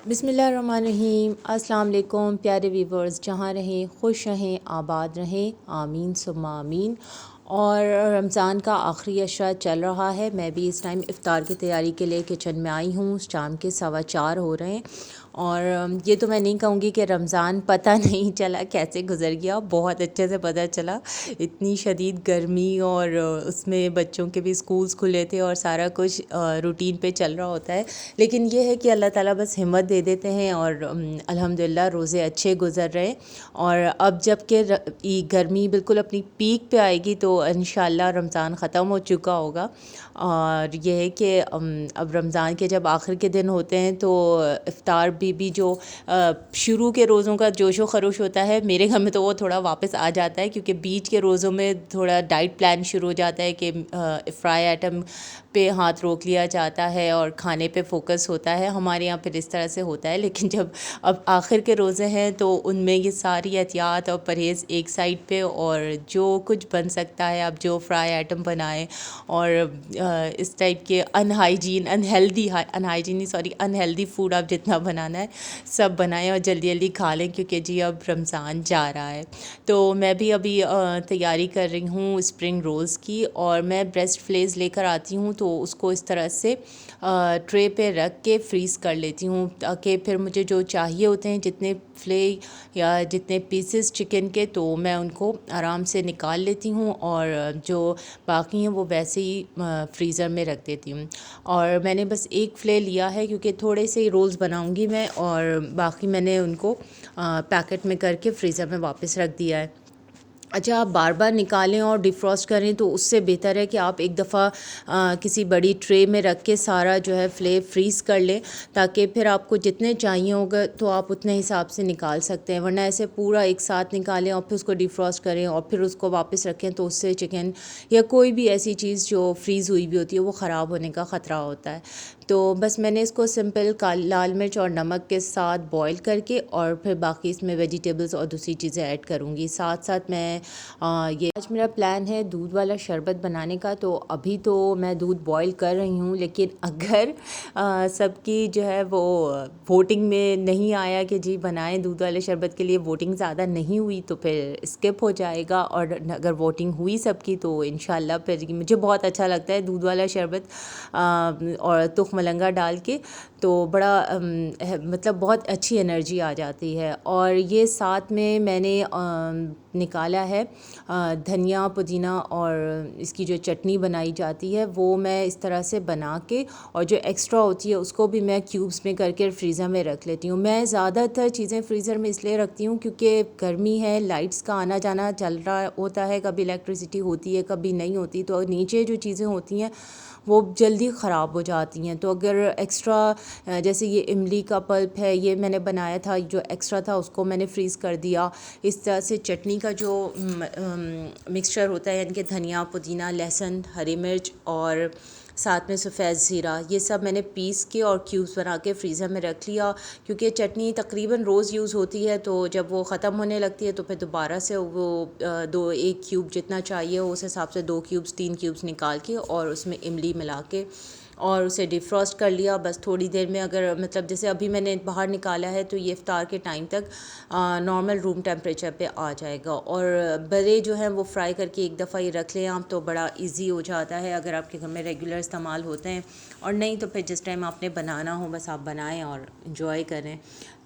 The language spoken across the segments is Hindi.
बिस्मिल्लाहिर्रहमानिर्रहीम। अस्सलाम वालेकुम प्यारे व्यूवर्स, जहाँ रहें खुश रहें आबाद रहें, आमीन सुम्मा आमीन। और रमज़ान का आखिरी अशरा चल रहा है। मैं भी इस टाइम इफ़्तार की तैयारी के लिए किचन में आई हूँ। शाम के 4:15 हो रहे हैं और ये तो मैं नहीं कहूँगी कि रमज़ान पता नहीं चला कैसे गुज़र गया, बहुत अच्छे से पता चला। इतनी शदीद गर्मी और उसमें बच्चों के भी स्कूल्स खुले थे और सारा कुछ रूटीन पे चल रहा होता है। लेकिन ये है कि अल्लाह ताला बस हिम्मत दे देते हैं और अल्हम्दुलिल्लाह रोज़े अच्छे गुज़र रहे। और अब जब कि गर्मी बिल्कुल अपनी पीक पे आएगी तो इंशाल्लाह रमज़ान ख़त्म हो चुका होगा। और ये है कि अब रमज़ान के जब आखिर के दिन होते हैं तो इफ़्तार भी जो शुरू के रोज़ों का जोशो खरोश होता है, मेरे घर में तो वो थोड़ा वापस आ जाता है, क्योंकि बीच के रोज़ों में थोड़ा डाइट प्लान शुरू हो जाता है कि फ्राई आइटम पे हाथ रोक लिया जाता है और खाने पे फोकस होता है। हमारे यहाँ फिर इस तरह से होता है। लेकिन जब अब आखिर के रोज़े हैं तो उनमें ये सारी एहतियात और परहेज़ एक साइड पे, और जो कुछ बन सकता है आप जो फ्राई आइटम बनाएं और इस टाइप के अनहेल्दी फूड आप जितना बनाना है सब बनाएं और जल्दी जल्दी खा लें, क्योंकि जी अब रमज़ान जा रहा है। तो मैं भी अभी तैयारी कर रही हूँ स्प्रिंग रोल्स की, और मैं ब्रेस्ट फ्लेस लेकर आती हूँ तो उसको इस तरह से ट्रे पे रख के फ्रीज़ कर लेती हूँ, ताकि फिर मुझे जो चाहिए होते हैं जितने फ्ले या जितने पीसेस चिकन के, तो मैं उनको आराम से निकाल लेती हूँ और जो बाकी हैं वो वैसे ही फ्रीज़र में रख देती हूँ। और मैंने बस एक फ्ले लिया है क्योंकि थोड़े से ही रोल्स बनाऊँगी मैं, और बाकी मैंने उनको पैकेट में करके फ्रीज़र में वापस रख दिया है। अच्छा, आप बार बार निकालें और डिफ़्रॉस्ट करें तो उससे बेहतर है कि आप एक दफ़ा किसी बड़ी ट्रे में रख के सारा जो है फ्ले फ्रीज़ कर लें, ताकि फिर आपको जितने चाहिए होगा तो आप उतने हिसाब से निकाल सकते हैं। वरना ऐसे पूरा एक साथ निकालें और फिर उसको डिफ़्रॉस्ट करें और फिर उसको वापस रखें तो उससे चिकन या कोई भी ऐसी चीज़ जो फ्रीज़ हुई भी होती है वो ख़राब होने का ख़तरा होता है। तो बस मैंने इसको सिंपल लाल मिर्च और नमक के साथ बॉईल करके और फिर बाकी इसमें वेजिटेबल्स और दूसरी चीज़ें ऐड करूँगी। साथ साथ मैं ये आज मेरा प्लान है दूध वाला शरबत बनाने का। तो अभी तो मैं दूध बॉईल कर रही हूँ, लेकिन अगर सबकी जो है वो वोटिंग में नहीं आया कि जी बनाएं दूध वाले शरबत के लिए, वोटिंग ज़्यादा नहीं हुई तो फिर स्किप हो जाएगा। और अगर वोटिंग हुई सबकी तो इंशाल्लाह फिर मुझे बहुत अच्छा लगता है दूध वाला शरबत और तुख मलंगा डाल के, तो बड़ा मतलब बहुत अच्छी एनर्जी आ जाती है। और ये साथ में मैंने निकाला है धनिया पुदीना और इसकी जो चटनी बनाई जाती है वो मैं इस तरह से बना के, और जो एक्स्ट्रा होती है उसको भी मैं क्यूब्स में करके फ्रीज़र में रख लेती हूँ। मैं ज़्यादातर चीज़ें फ्रीज़र में इसलिए रखती हूँ क्योंकि गर्मी है, लाइट्स का आना जाना चल रहा होता है, कभी इलेक्ट्रिसिटी होती है कभी नहीं होती, तो नीचे जो चीज़ें होती हैं वो जल्दी ख़राब हो जाती हैं। तो अगर एक्स्ट्रा जैसे ये इमली का पल्प है, ये मैंने बनाया था, जो एक्स्ट्रा था उसको मैंने फ्रीज़ कर दिया। इस तरह से चटनी का जो मिक्सचर होता है, यानी कि धनिया पुदीना लहसुन हरी मिर्च और साथ में सफ़ेद ज़ीरा, ये सब मैंने पीस के और क्यूब्स बना के फ्रीज़र में रख लिया। क्योंकि चटनी तकरीबन रोज़ यूज़ होती है, तो जब वो ख़त्म होने लगती है तो फिर दोबारा से वो एक क्यूब जितना चाहिए उस हिसाब से 2 क्यूब्स 3 क्यूब्स निकाल के और उसमें इमली मिला के और उसे डिफ्रॉस्ट कर लिया। बस थोड़ी देर में, अगर मतलब जैसे अभी मैंने बाहर निकाला है तो ये इफ़्तार के टाइम तक नॉर्मल रूम टेम्परेचर पे आ जाएगा। और बड़े जो हैं वो फ्राई करके एक दफ़ा ही रख लें आप, तो बड़ा इजी हो जाता है अगर आपके घर में रेगुलर इस्तेमाल होते हैं। और नहीं तो फिर जिस टाइम आपने बनाना हो बस आप बनाएं और इन्जॉय करें।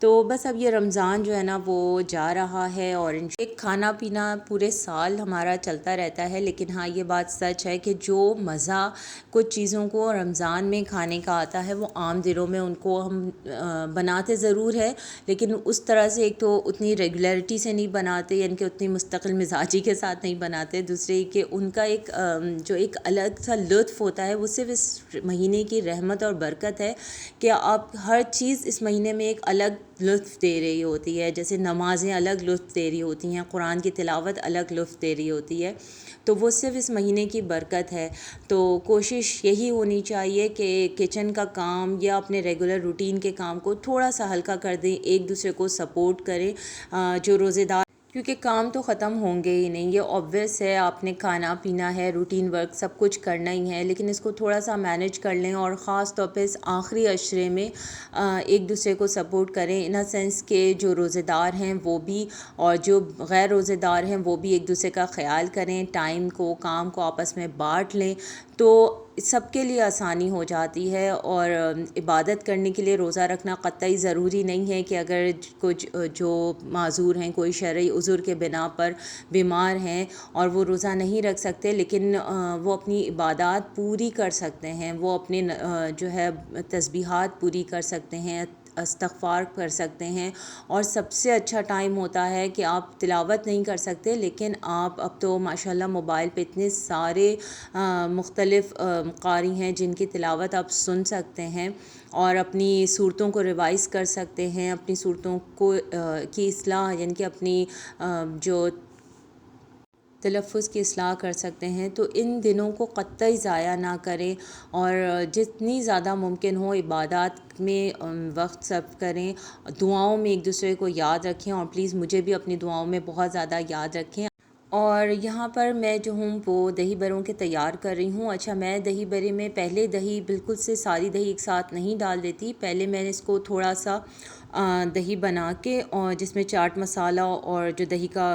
तो बस अब ये रमज़ान जो है ना वो जा रहा है, और एक खाना पीना पूरे साल हमारा चलता रहता है। लेकिन हाँ, ये बात सच है कि जो मज़ा कुछ चीज़ों को रमज़ान में खाने का आता है वो आम दिनों में उनको हम बनाते ज़रूर है, लेकिन उस तरह से एक तो उतनी रेगुलरिटी से नहीं बनाते, यानी कि उतनी मुस्तकिल मिजाजी के साथ नहीं बनाते। दूसरे कि उनका एक जो एक अलग सा लुत्फ़ होता है वो सिर्फ इस महीने की रहमत और बरकत है कि आप हर चीज़ इस महीने में एक अलग लुत्फ़ दे रही होती है। जैसे नमाज़ें अलग लुत्फ़ दे रही होती हैं, कुरान की तिलावत अलग लुत्फ़ दे रही होती है, तो वो सिर्फ इस महीने की बरकत है। तो कोशिश यही होनी चाहिए कि किचन का काम या अपने रेगुलर रूटीन के काम को थोड़ा सा हल्का कर दें, एक दूसरे को सपोर्ट करें। जो रोज़ेदार, क्योंकि काम तो ख़त्म होंगे ही नहीं, ये ऑब्वियस है। आपने खाना पीना है, रूटीन वर्क सब कुछ करना ही है, लेकिन इसको थोड़ा सा मैनेज कर लें और ख़ास तौर पे इस आखिरी अशरे में एक दूसरे को सपोर्ट करें, इन अ सेंस के जो रोज़ेदार हैं वो भी और जो गैर रोज़ेदार हैं वो भी एक दूसरे का ख्याल करें, टाइम को काम को आपस में बांट लें, तो सबके लिए आसानी हो जाती है। और इबादत करने के लिए रोज़ा रखना क़तई ज़रूरी नहीं है कि अगर कुछ जो माज़ूर हैं, कोई शरई उज़ुर के बिना पर बीमार हैं और वो रोज़ा नहीं रख सकते, लेकिन वो अपनी इबादत पूरी कर सकते हैं, वो अपने जो है तस्बीहात पूरी कर सकते हैं, इस्तग़फ़ार कर सकते हैं। और सबसे अच्छा टाइम होता है कि आप तिलावत नहीं कर सकते, लेकिन आप अब तो माशाल्लाह मोबाइल पे इतने सारे मुख्तलिफ़ क़ारी हैं जिनकी तिलावत आप सुन सकते हैं और अपनी सूरतों को रिवाइज़ कर सकते हैं, अपनी सूरतों को की इस्लाह यानी कि अपनी जो तलफ़्फ़ुज़ की इस्लाह कर सकते हैं। तो इन दिनों को क़तई ज़ाया ना करें और जितनी ज़्यादा मुमकिन हो इबादत में वक्त सर्व करें, दुआओं में एक दूसरे को याद रखें और प्लीज़ मुझे भी अपनी दुआओं में बहुत ज़्यादा याद रखें। और यहाँ पर मैं जो हूँ वो दही बड़ों के तैयार कर रही हूँ। अच्छा, मैं दही बड़े में पहले दही बिल्कुल से सारी दही एक साथ नहीं डाल देती, पहले मैंने इसको थोड़ा सा दही बना के और जिसमें चाट मसाला और जो दही का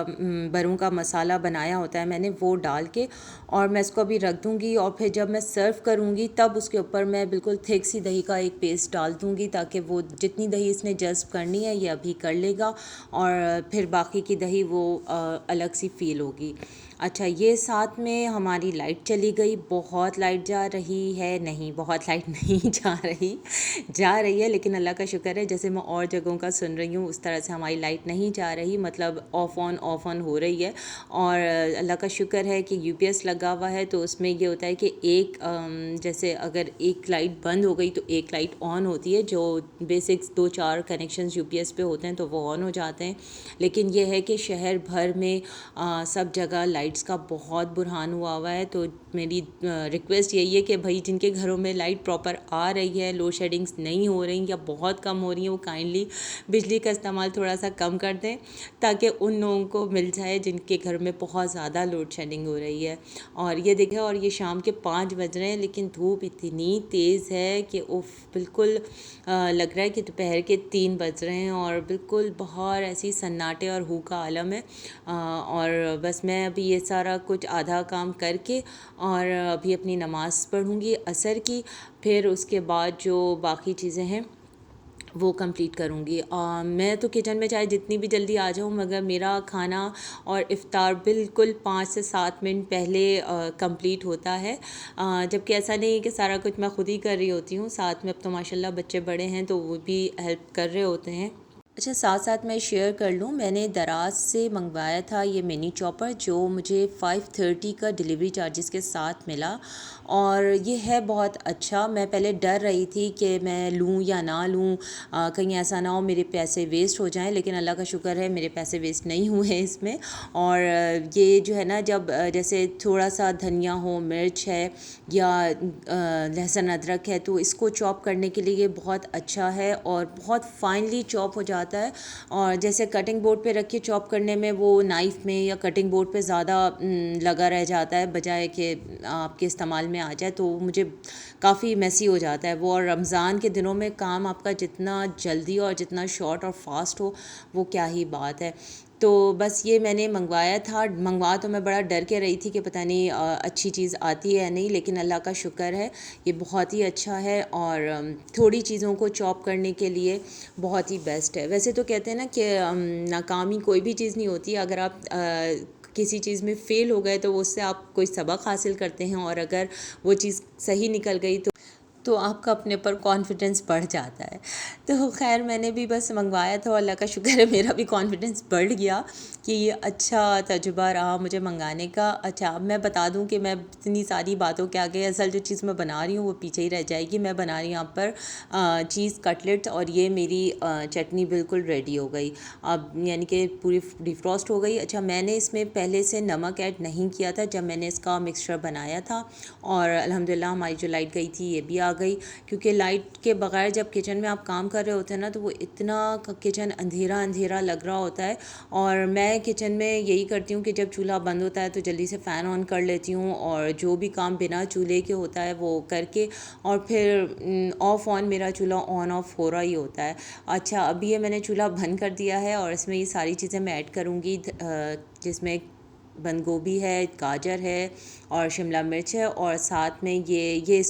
बड़ों का मसाला बनाया होता है मैंने वो डाल के और मैं इसको अभी रख दूँगी और फिर जब मैं सर्व करूँगी तब उसके ऊपर मैं बिल्कुल थिक सी दही का एक पेस्ट डाल दूँगी, ताकि वो जितनी दही इसने जज़्ब करनी है ये अभी कर लेगा और फिर बाकी की दही वो अलग सी फ़ील होगी। अच्छा, ये साथ में हमारी लाइट चली गई, बहुत लाइट जा रही है, नहीं बहुत लाइट नहीं जा रही है, लेकिन अल्लाह का शुक्र है जैसे मैं और जगहों का सुन रही हूँ उस तरह से हमारी लाइट नहीं जा रही, मतलब ऑफ़ ऑन हो रही है। और अल्लाह का शुक्र है कि यूपीएस लगा हुआ है, तो उसमें ये होता है कि एक जैसे अगर एक लाइट बंद हो गई तो एक लाइट ऑन होती है, जो बेसिक्स 2-4 कनेक्शंस यूपीएस पे होते हैं तो वो ऑन हो जाते हैं। लेकिन ये है कि शहर भर में सब जगह लाइट्स का बहुत बुरहान हुआ है, तो मेरी रिक्वेस्ट यही है कि भाई जिनके घरों में लाइट प्रॉपर आ रही है, लोड शेडिंग्स नहीं हो रही या बहुत कम हो रही हैं, वो काइंडली बिजली का इस्तेमाल थोड़ा सा कम कर दें, ताकि उन लोगों को मिल जाए जिनके घर में बहुत ज़्यादा लोड शेडिंग हो रही है। और ये देखें, और ये शाम के 5 बज रहे हैं, लेकिन धूप इतनी तेज़ है कि उफ, बिल्कुल लग रहा है कि दोपहर के 3 बज रहे हैं और बिल्कुल बाहर ऐसी सन्नाटे और हू का आलम है। और बस मैं अभी ये सारा कुछ आधा काम करके और अभी अपनी नमाज़ पढ़ूँगी असर की, फिर उसके बाद जो बाकी चीज़ें हैं वो कंप्लीट करूँगी। मैं तो किचन में चाहे जितनी भी जल्दी आ जाऊँ, मगर मेरा खाना और इफ़्तार बिल्कुल 5 से 7 मिनट पहले कंप्लीट होता है। जबकि ऐसा नहीं है कि सारा कुछ मैं खुद ही कर रही होती हूँ, साथ में अब तो माशाल्लाह बच्चे बड़े हैं तो वो भी हेल्प कर रहे होते हैं। अच्छा, साथ साथ मैं शेयर कर लूँ, मैंने दराज से मंगवाया था ये मिनी चॉपर, जो मुझे 530 का डिलीवरी चार्जेस के साथ मिला और ये है बहुत अच्छा। मैं पहले डर रही थी कि मैं लूँ या ना लूँ, कहीं ऐसा ना हो मेरे पैसे वेस्ट हो जाएं, लेकिन अल्लाह का शुक्र है मेरे पैसे वेस्ट नहीं हुए इसमें। और ये जो है ना, जब जैसे थोड़ा सा धनिया हो, मिर्च है या लहसुन अदरक है, तो इसको चॉप करने के लिए ये बहुत अच्छा है और बहुत फाइनली चॉप हो जाता है। और जैसे कटिंग बोर्ड पे रख के चॉप करने में वो नाइफ़ में या कटिंग बोर्ड पे ज़्यादा लगा रह जाता है, बजाय कि आपके इस्तेमाल में आ जाए, तो मुझे काफ़ी मेसी हो जाता है वो। और रमज़ान के दिनों में काम आपका जितना जल्दी और जितना शॉर्ट और फास्ट हो, वो क्या ही बात है। तो बस ये मैंने मंगवाया था। मंगवा तो मैं बड़ा डर के रही थी कि पता नहीं अच्छी चीज़ आती है या नहीं, लेकिन अल्लाह का शुक्र है ये बहुत ही अच्छा है और थोड़ी चीज़ों को चॉप करने के लिए बहुत ही बेस्ट है। वैसे तो कहते हैं ना कि नाकामी कोई भी चीज़ नहीं होती, अगर आप किसी चीज़ में फ़ेल हो गए तो उससे आप कोई सबक हासिल करते हैं, और अगर वो चीज़ सही निकल गई तो आपका अपने पर कॉन्फिडेंस बढ़ जाता है। तो खैर मैंने भी बस मंगवाया था, अल्लाह का शुक्र है मेरा भी कॉन्फिडेंस बढ़ गया कि ये अच्छा तजुर्बा रहा मुझे मंगाने का। अच्छा, अब मैं बता दूं कि मैं इतनी सारी बातों के आगे असल जो चीज़ मैं बना रही हूँ वो पीछे ही रह जाएगी। मैं बना रही हूँ यहाँ पर चीज़ कटलेट्स, और ये मेरी चटनी बिल्कुल रेडी हो गई अब, यानी कि पूरी डिफ्रॉस्ट हो गई। अच्छा, मैंने इसमें पहले से नमक ऐड नहीं किया था जब मैंने इसका मिक्सचर बनाया था, और अल्हम्दुलिल्लाह हमारी जो लाइट गई थी ये भी आ गई, क्योंकि लाइट के बगैर जब किचन में आप काम कर रहे होते हैं ना, तो वो इतना किचन अंधेरा अंधेरा लग रहा होता है। और मैं मैं किचन में यही करती हूँ कि जब चूल्हा बंद होता है तो जल्दी से फ़ैन ऑन कर लेती हूँ और जो भी काम बिना चूल्हे के होता है वो करके, और फिर ऑफ़ ऑन मेरा चूल्हा ऑन ऑफ हो रहा ही होता है। अच्छा, अभी ये मैंने चूल्हा बंद कर दिया है और इसमें ये सारी चीज़ें मैं ऐड करूँगी, जिसमें बंद गोभी है, गाजर है और शिमला मिर्च है, और साथ में ये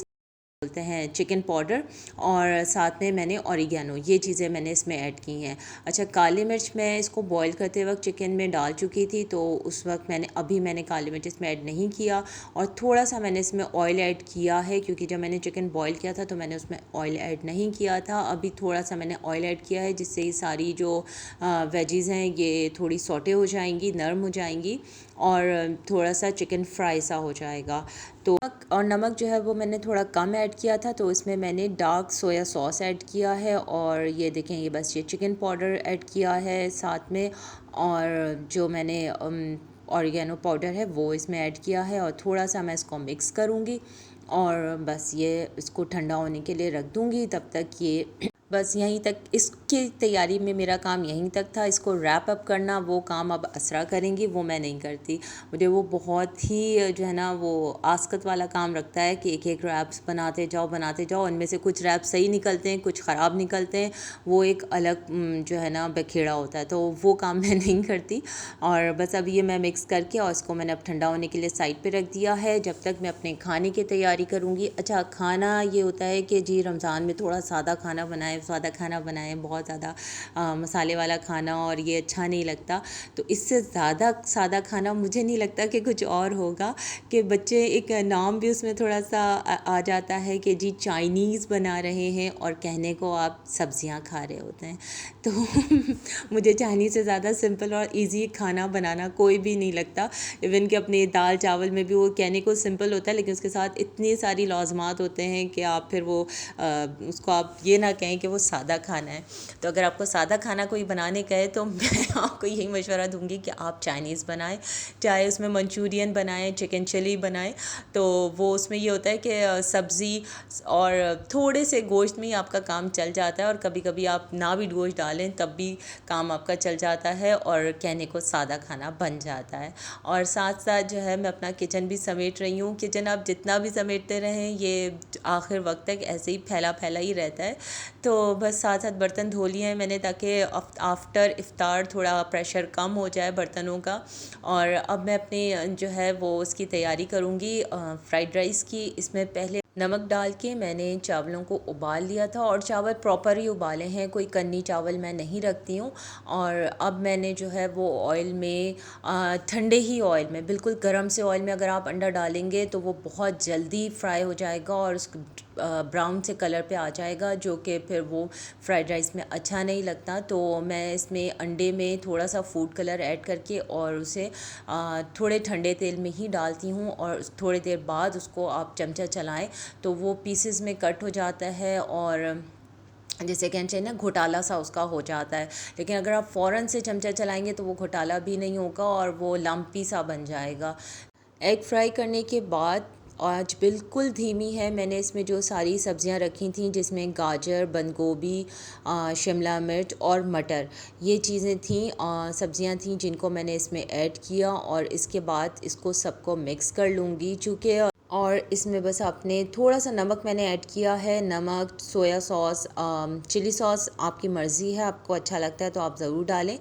बोलते हैं चिकन पाउडर, और साथ में मैंने ऑरिगेनो, ये चीज़ें मैंने इसमें ऐड की हैं। अच्छा, काली मिर्च मैं इसको बॉईल करते वक्त चिकन में डाल चुकी थी, तो उस वक्त मैंने काली मिर्च इसमें ऐड नहीं किया, और थोड़ा सा मैंने इसमें ऑयल ऐड किया है, क्योंकि जब मैंने चिकन बॉईल किया था तो मैंने उसमें ऑयल ऐड नहीं किया था। अभी थोड़ा सा मैंने ऑयल ऐड किया है, जिससे ये सारी जो वेजीज़ हैं ये थोड़ी सॉटे हो जाएंगी, नरम हो जाएंगी, और थोड़ा सा चिकन फ्राई सा हो जाएगा। तो और नमक जो है वो मैंने थोड़ा कम ऐड किया था, तो इसमें मैंने डार्क सोया सॉस ऐड किया है, और ये देखें, ये बस ये चिकन पाउडर ऐड किया है साथ में, और जो मैंने ऑरिगेनो पाउडर है वो इसमें ऐड किया है, और थोड़ा सा मैं इसको मिक्स करूँगी, और बस ये इसको ठंडा होने के लिए रख दूँगी। तब तक ये बस यहीं तक, इसकी तैयारी में मेरा काम यहीं तक था। इसको रैप अप करना वो काम अब असरा करेंगी, वो मैं नहीं करती। मुझे वो बहुत ही जो है ना वो आस्कत वाला काम रखता है कि एक एक रैप्स बनाते जाओ, उनमें से कुछ रैप्स सही निकलते हैं, कुछ ख़राब निकलते हैं, वो एक अलग जो है ना बखेड़ा होता है, तो वो काम मैं नहीं करती। और बस अब ये मैं मिक्स करके और इसको मैंने अब ठंडा होने के लिए साइड पे रख दिया है, जब तक मैं अपने खाने की तैयारी करूँगी। अच्छा, खाना ये होता है कि जी रमज़ान में थोड़ा सादा खाना बनाएं, बहुत ज़्यादा मसाले वाला खाना, और ये अच्छा नहीं लगता। तो इससे ज़्यादा सादा खाना मुझे नहीं लगता कि कुछ और होगा, कि बच्चे एक नाम भी उसमें थोड़ा सा आ जाता है कि जी चाइनीज़ बना रहे हैं, और कहने को आप सब्जियां खा रहे होते हैं। तो मुझे चाइनीज़ से ज़्यादा सिंपल और इजी खाना बनाना कोई भी नहीं लगता। इवन कि अपने दाल चावल में भी वो कहने को सिंपल होता है, लेकिन उसके साथ इतनी सारी लाज़मात होते हैं कि आप फिर वो उसको आप ये ना कहें कि वो सादा खाना है। तो अगर आपको सादा खाना कोई बनाने का है तो मैं आपको यही मशवरा दूंगी कि आप चाइनीज़ बनाएं, चाहे उसमें मंचूरियन बनाएं, चिकन चिली बनाएं। तो वो उसमें ये होता है कि सब्ज़ी और थोड़े से गोश्त में ही आपका काम चल जाता है, और कभी कभी आप ना भी गोश्त डालें तब भी काम आपका चल जाता है, और कहने को सादा खाना बन जाता है। और साथ साथ जो है मैं अपना किचन भी समेट रही हूँ। किचन आप जितना भी समेटते रहें, ये आखिर वक्त तक ऐसे ही फैला फैला ही रहता है। तो बस साथ साथ बर्तन धो लिए हैं मैंने, ताकि आफ्टर इफ़्तार थोड़ा प्रेशर कम हो जाए बर्तनों का। और अब मैं अपनी जो है वो उसकी तैयारी करूँगी फ़्राइड राइस की। इसमें पहले नमक डाल के मैंने चावलों को उबाल लिया था, और चावल प्रॉपर ही उबाले हैं, कोई कन्नी चावल मैं नहीं रखती हूँ। और अब मैंने जो है वो ऑयल में ठंडे ही ऑयल में, बिल्कुल गर्म से ऑयल में अगर आप अंडा डालेंगे तो वो बहुत जल्दी फ्राई हो जाएगा, और उस ब्राउन से कलर पे आ जाएगा, जो कि फिर वो फ्राइड राइस में अच्छा नहीं लगता। तो मैं इसमें अंडे में थोड़ा सा फूड कलर ऐड करके और उसे थोड़े ठंडे तेल में ही डालती हूँ, और थोड़ी देर बाद उसको आप चमचा चलाएं तो वो पीसेस में कट हो जाता है, और जैसे कहते हैं ना घोटाला सा उसका हो जाता है। लेकिन अगर आप फ़ौरन से चमचा चलाएंगे तो वो घोटाला भी नहीं होगा, और वो लम्पी सा बन जाएगा। एग फ्राई करने के बाद आज बिल्कुल धीमी है, मैंने इसमें जो सारी सब्जियां रखी थी, जिसमें गाजर, बंद गोभी, शिमला मिर्च और मटर, ये चीज़ें थी, सब्जियां थी, जिनको मैंने इसमें ऐड किया, और इसके बाद इसको सबको मिक्स कर लूँगी। चूँकि और इसमें बस आपने थोड़ा सा नमक मैंने ऐड किया है, नमक, सोया सॉस, चिली सॉस आपकी मर्ज़ी है, आपको अच्छा लगता है तो आप ज़रूर डालें।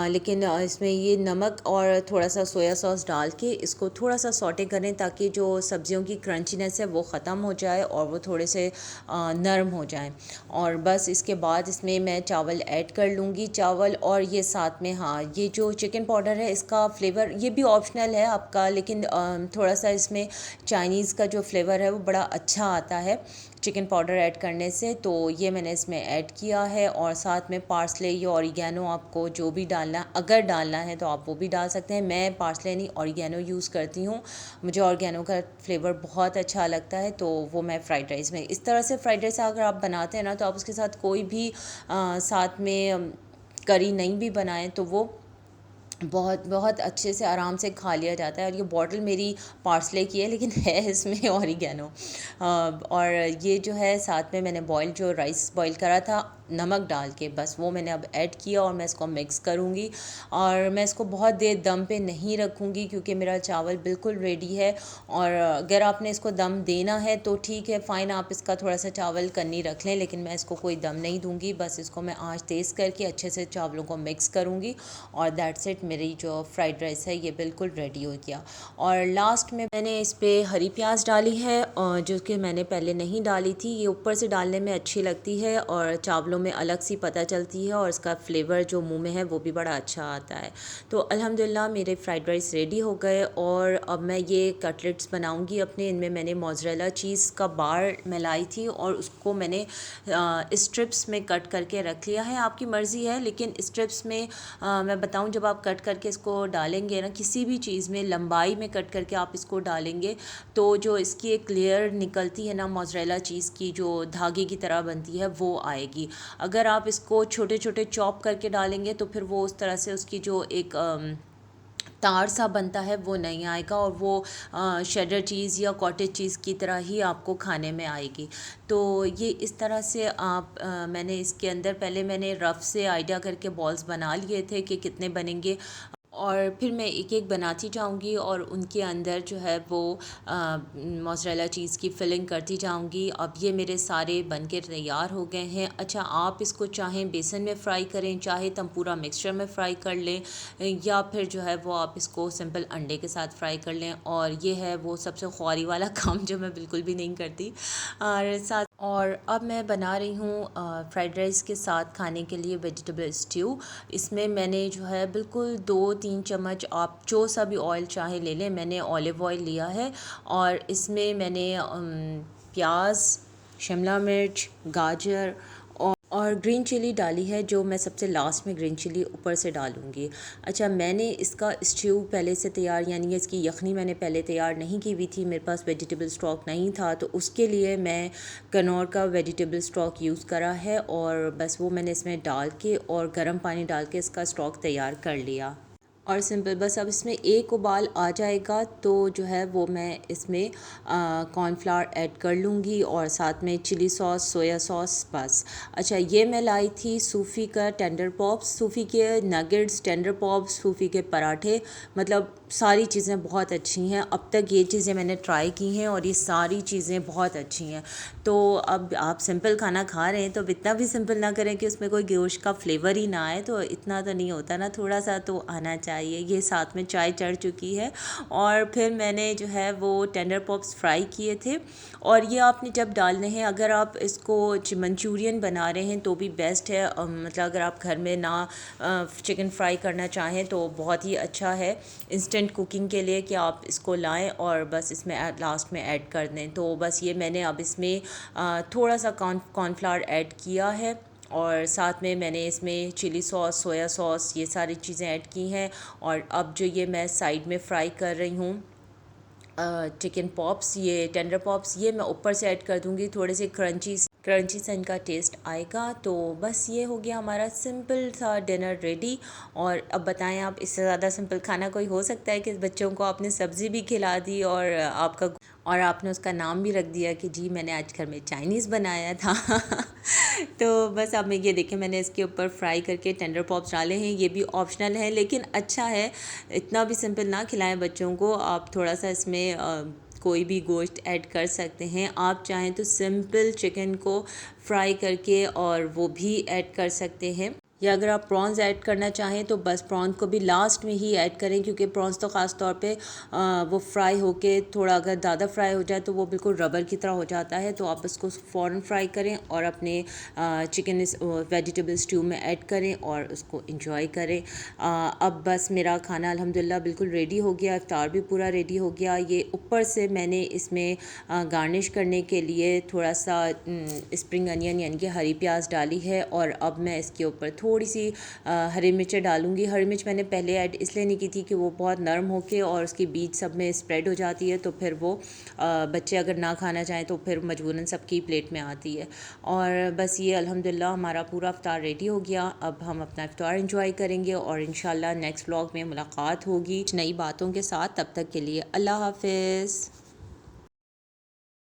लेकिन इसमें ये नमक और थोड़ा सा सोया सॉस डाल के इसको थोड़ा सा सॉटे करें, ताकि जो सब्जियों की क्रंचीनेस है वो ख़त्म हो जाए और वो थोड़े से नरम हो जाएं। और बस इसके बाद इसमें मैं चावल ऐड कर लूँगी, चावल, और ये साथ में हाँ, ये जो चिकन पाउडर है इसका फ्लेवर ये भी ऑप्शनल है आपका, लेकिन थोड़ा सा इसमें चाइनीज़ का जो फ्लेवर है वो बड़ा अच्छा आता है चिकन पाउडर ऐड करने से। तो ये मैंने इसमें ऐड किया है, और साथ में पार्सले या ऑरिगेनो, आपको जो भी डालना, अगर डालना है तो आप वो भी डाल सकते हैं। मैं पार्सले नहीं ऑरिगेनो यूज़ करती हूँ, मुझे ऑरिगेनो का फ्लेवर बहुत अच्छा लगता है, तो वो मैं फ़्राइड राइस में इस तरह से, फ़्राइड राइस अगर आप बनाते हैं ना तो आप उसके साथ कोई भी साथ में करी नहीं भी बनाएं तो वो बहुत बहुत अच्छे से आराम से खा लिया जाता है। और ये बॉटल मेरी पार्सले की है, लेकिन है इसमें ऑरिगेनो। और ये जो है साथ में मैंने जो राइस बॉईल करा था, नमक डाल के, बस वो मैंने अब ऐड किया और मैं इसको मिक्स करूँगी। और मैं इसको बहुत देर दम पे नहीं रखूँगी क्योंकि मेरा चावल बिल्कुल रेडी है। और अगर आपने इसको दम देना है तो ठीक है, फ़ाइन, आप इसका थोड़ा सा चावल कन्नी रख लें, लेकिन मैं इसको कोई दम नहीं दूँगी। बस इसको मैं आँच तेज़ करके अच्छे से चावलों को मिक्स करूँगी और दैट्स इट, मेरी जो फ्राइड राइस है ये बिल्कुल रेडी हो गया। और लास्ट में मैंने इस पर हरी प्याज डाली है, और जो कि मैंने पहले नहीं डाली थी। ये ऊपर से डालने में अच्छी लगती है और चावलों में अलग सी पता चलती है, और इसका फ्लेवर जो मुंह में है वो भी बड़ा अच्छा आता है। तो अल्हम्दुलिल्लाह मेरे फ्राइड राइस रेडी हो गए। और अब मैं ये कटलेट्स बनाऊंगी अपने। इनमें मैंने मोज़रेला चीज़ का बार मैं लाई थी और उसको मैंने स्ट्रिप्स में कट करके रख लिया है। आपकी मर्ज़ी है, लेकिन स्ट्रिप्स में मैं बताऊं, जब आप कट करके इसको डालेंगे ना, किसी भी चीज़ में लंबाई में कट करके आप इसको डालेंगे तो जो इसकी एक लेयर निकलती है ना मोज़रेला चीज़ की, जो धागे की तरह बनती है, वो आएगी। अगर आप इसको छोटे छोटे चॉप करके डालेंगे तो फिर वो उस तरह से उसकी जो एक तार सा बनता है वो नहीं आएगा, और वो शेडर चीज़ या कॉटेज चीज़ की तरह ही आपको खाने में आएगी। तो ये इस तरह से आप मैंने इसके अंदर पहले मैंने रफ़ से आइडिया करके बॉल्स बना लिए थे कि कितने बनेंगे, और फिर मैं एक एक बनाती जाऊंगी और उनके अंदर जो है वो मोज़रेला चीज़ की फिलिंग करती जाऊंगी। अब ये मेरे सारे बनके तैयार हो गए हैं। अच्छा, आप इसको चाहें बेसन में फ़्राई करें, चाहे तंपूरा मिक्सचर में फ़्राई कर लें, या फिर जो है वो आप इसको सिंपल अंडे के साथ फ्राई कर लें। और ये है वो सबसे ख्वारी वाला काम जो मैं बिल्कुल भी नहीं करती। और अब मैं बना रही हूँ फ्राइड राइस के साथ खाने के लिए वेजिटेबल स्ट्यू। इसमें मैंने जो है बिल्कुल 2-3 चम्मच, आप जो सा भी ऑयल चाहे ले लें, मैंने ऑलिव ऑयल लिया है। और इसमें मैंने प्याज, शिमला मिर्च, गाजर और ग्रीन चिली डाली है, जो मैं सबसे लास्ट में ग्रीन चिली ऊपर से डालूँगी। अच्छा, मैंने इसका स्ट्यू पहले से तैयार, यानी इसकी यखनी मैंने पहले तैयार नहीं की हुई थी, मेरे पास वेजिटेबल स्टॉक नहीं था, तो उसके लिए मैं कनौर का वेजिटेबल स्टॉक यूज़ करा है। और बस वो मैंने इसमें डाल के और गर्म पानी डाल के इसका स्टॉक तैयार कर लिया। और सिंपल, बस अब इसमें एक उबाल आ जाएगा तो जो है वो मैं इसमें कॉर्नफ्लावर ऐड कर लूँगी, और साथ में चिली सॉस, सोया सॉस, बस। अच्छा, ये मैं लाई थी सूफ़ी का टेंडर पॉप्स, सूफ़ी के नगेट्स, टेंडर पॉप्स, सूफ़ी के पराठे, मतलब सारी चीज़ें बहुत अच्छी हैं। अब तक ये चीज़ें मैंने ट्राई की हैं और ये सारी चीज़ें बहुत अच्छी हैं। तो अब आप सिंपल खाना खा रहे हैं तो इतना भी सिंपल ना करें कि उसमें कोई गोश्त का फ्लेवर ही ना आए, तो इतना तो नहीं होता ना, थोड़ा सा तो आना चाहिए। ये साथ में चाय चढ़ चुकी है। और फिर मैंने जो है वो टेंडर पॉप्स फ्राई किए थे। और ये आपने जब डालने हैं, अगर आप इसको मंचूरियन बना रहे हैं तो भी बेस्ट है। मतलब अगर आप घर में ना चिकन फ्राई करना चाहें तो बहुत ही अच्छा है इंस्टेंट कुकिंग के लिए, कि आप इसको लाएं और बस इसमें लास्ट में ऐड कर दें। तो बस ये मैंने अब इसमें थोड़ा सा कॉर्नफ्लावर ऐड किया है, और साथ में मैंने इसमें चिली सॉस, सोया सॉस, ये सारी चीज़ें ऐड की हैं। और अब जो ये मैं साइड में फ्राई कर रही हूँ चिकन पॉप्स, ये टेंडर पॉप्स, ये मैं ऊपर से ऐड कर दूँगी। थोड़े से क्रंची सा इनका टेस्ट आएगा। तो बस ये हो गया हमारा सिंपल सा डिनर रेडी। और अब बताएं, आप इससे ज़्यादा सिंपल खाना कोई हो सकता है कि बच्चों को आपने सब्ज़ी भी खिला दी और आपने उसका नाम भी रख दिया कि जी मैंने आज घर में चाइनीज़ बनाया था। तो बस अब मैं ये देखें, मैंने इसके ऊपर फ्राई करके टेंडर पॉप्स डाले हैं। ये भी ऑप्शनल है, लेकिन अच्छा है। इतना भी सिंपल ना खिलाएं बच्चों को, आप थोड़ा सा इसमें कोई भी गोश्त ऐड कर सकते हैं। आप चाहें तो सिंपल चिकन को फ्राई करके और वो भी ऐड कर सकते हैं, या अगर आप प्रॉन्स ऐड करना चाहें तो बस प्रॉन्स को भी लास्ट में ही ऐड करें, क्योंकि प्रॉन्स तो ख़ास तौर पे वो फ्राई होके थोड़ा अगर ज़्यादा फ्राई हो जाए तो वो बिल्कुल रबर की तरह हो जाता है। तो आप इसको फ़ौरन फ्राई करें और अपने चिकन वेजिटेबल स्ट्यू में ऐड करें और उसको इंजॉय करें। अब बस मेरा खाना अल्हम्दुलिल्लाह बिल्कुल रेडी हो गया, इफ्तार भी पूरा रेडी हो गया। ये ऊपर से मैंने इसमें गार्निश करने के लिए थोड़ा सा स्प्रिंग अनियन यानी कि हरी प्याज डाली है, और अब मैं इसके ऊपर थोड़ी सी हरी मिर्चें डालूंगी। हरी मिर्च मैंने पहले ऐड इसलिए नहीं की थी कि वो बहुत नरम होके और उसकी बीज सब में स्प्रेड हो जाती है, तो फिर वो बच्चे अगर ना खाना चाहें तो फिर मजबूरन सबकी प्लेट में आती है। और बस ये अल्हम्दुलिल्लाह हमारा पूरा इफ्तार रेडी हो गया। अब हम अपना इफ्तार एंजॉय करेंगे और इंशाल्लाह नेक्स्ट व्लॉग में मुलाकात होगी नई बातों के साथ। तब तक के लिए अल्लाह हाफिज़।